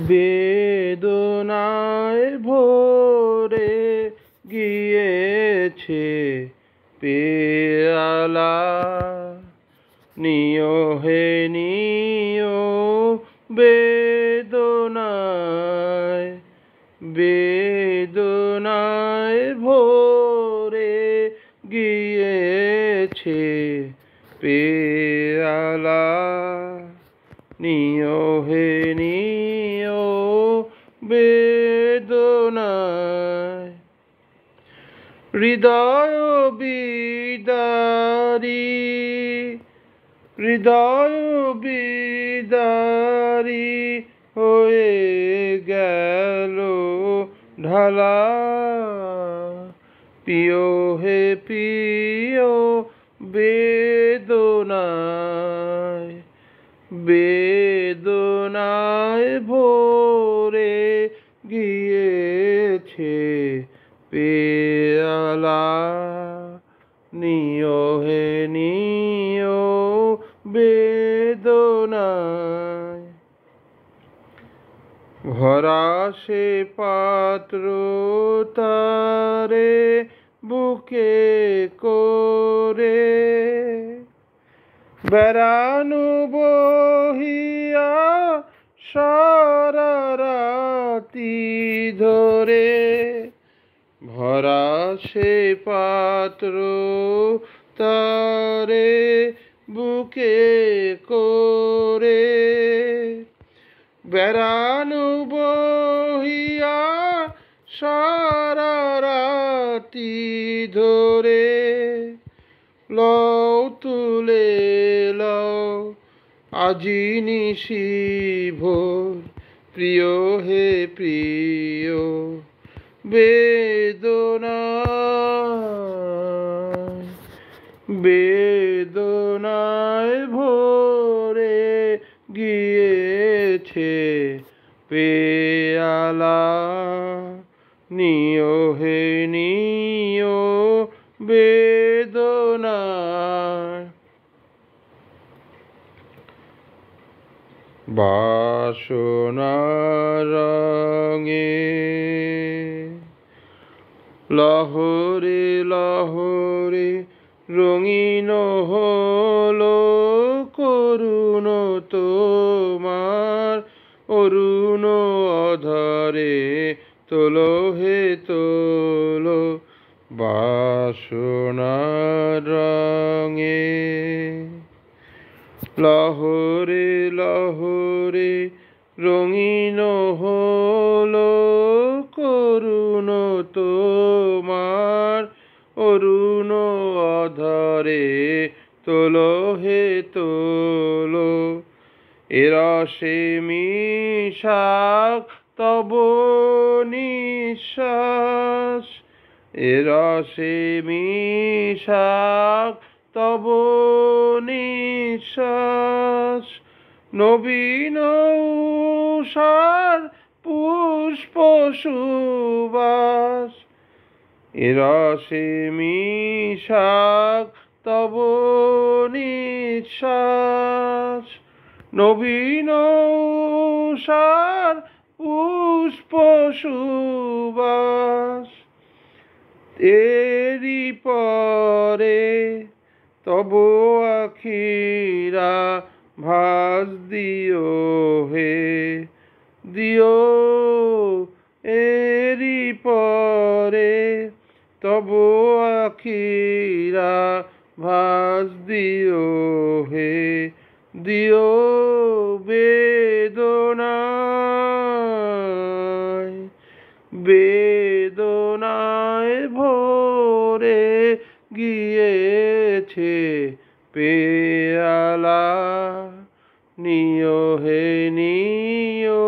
বেদনায় ভরে গিয়েছে পেয়ালা, নিও হে নিও বেদনায়, বেদনায় ভরে গিয়েছে পেয়ালা, নিও হে নিও বেদনায়। হৃদয় বিদারী, হৃদয় বিদারী হয়ে গেল ঢালা, প্রিয় হে প্রিয় বেদনায়, বেদনায় ভরে গিয়েছে পেয়ালা, নিও হে নিও বেদনায়। ভরা সে পাত্র তারে বুকে করে, বেড়ানো বহিয়া সারা রাতি ধরে, ভরা সে পাত্র তারে বুকে করে, বেড়ানো বহিয়া সারা রাতি ধরে, লও তুলে লও আজি নিশি ভোর, প্রিয় হে প্রিয় বেদনায়, বেদনায় ভরে গিয়েছে পেয়ালা, নিও হে নিও বেদনায়। বাসনার রঙে লহরে লহরে রঙিন হলো করুণ তোমার অরুণ অধরে, তোলো হে তোলো বাসনার রঙে, লহরে লহরে রঙিন হলো করুণ তোমার অরুণ অধরে, তোলো হে তোলো এ রসে মিশাক তব নিঃশ্বাস, এ রসে মিশাক তব নিঃশ্বাস, নবীন উষার পুষ্প সুবাস, এ রসে মিশাক তব নিঃশ্বাস, নবীন উষার পুষ্প সুবাস। এরি পরে তব আখিরা ভাস দিও হে দিও, এরি পরে তব আখিরা ভাস দিও হে দিও বেদনায়, বেদনায় ভরে গিয়েছে পেয়ালা, নিও হে নিও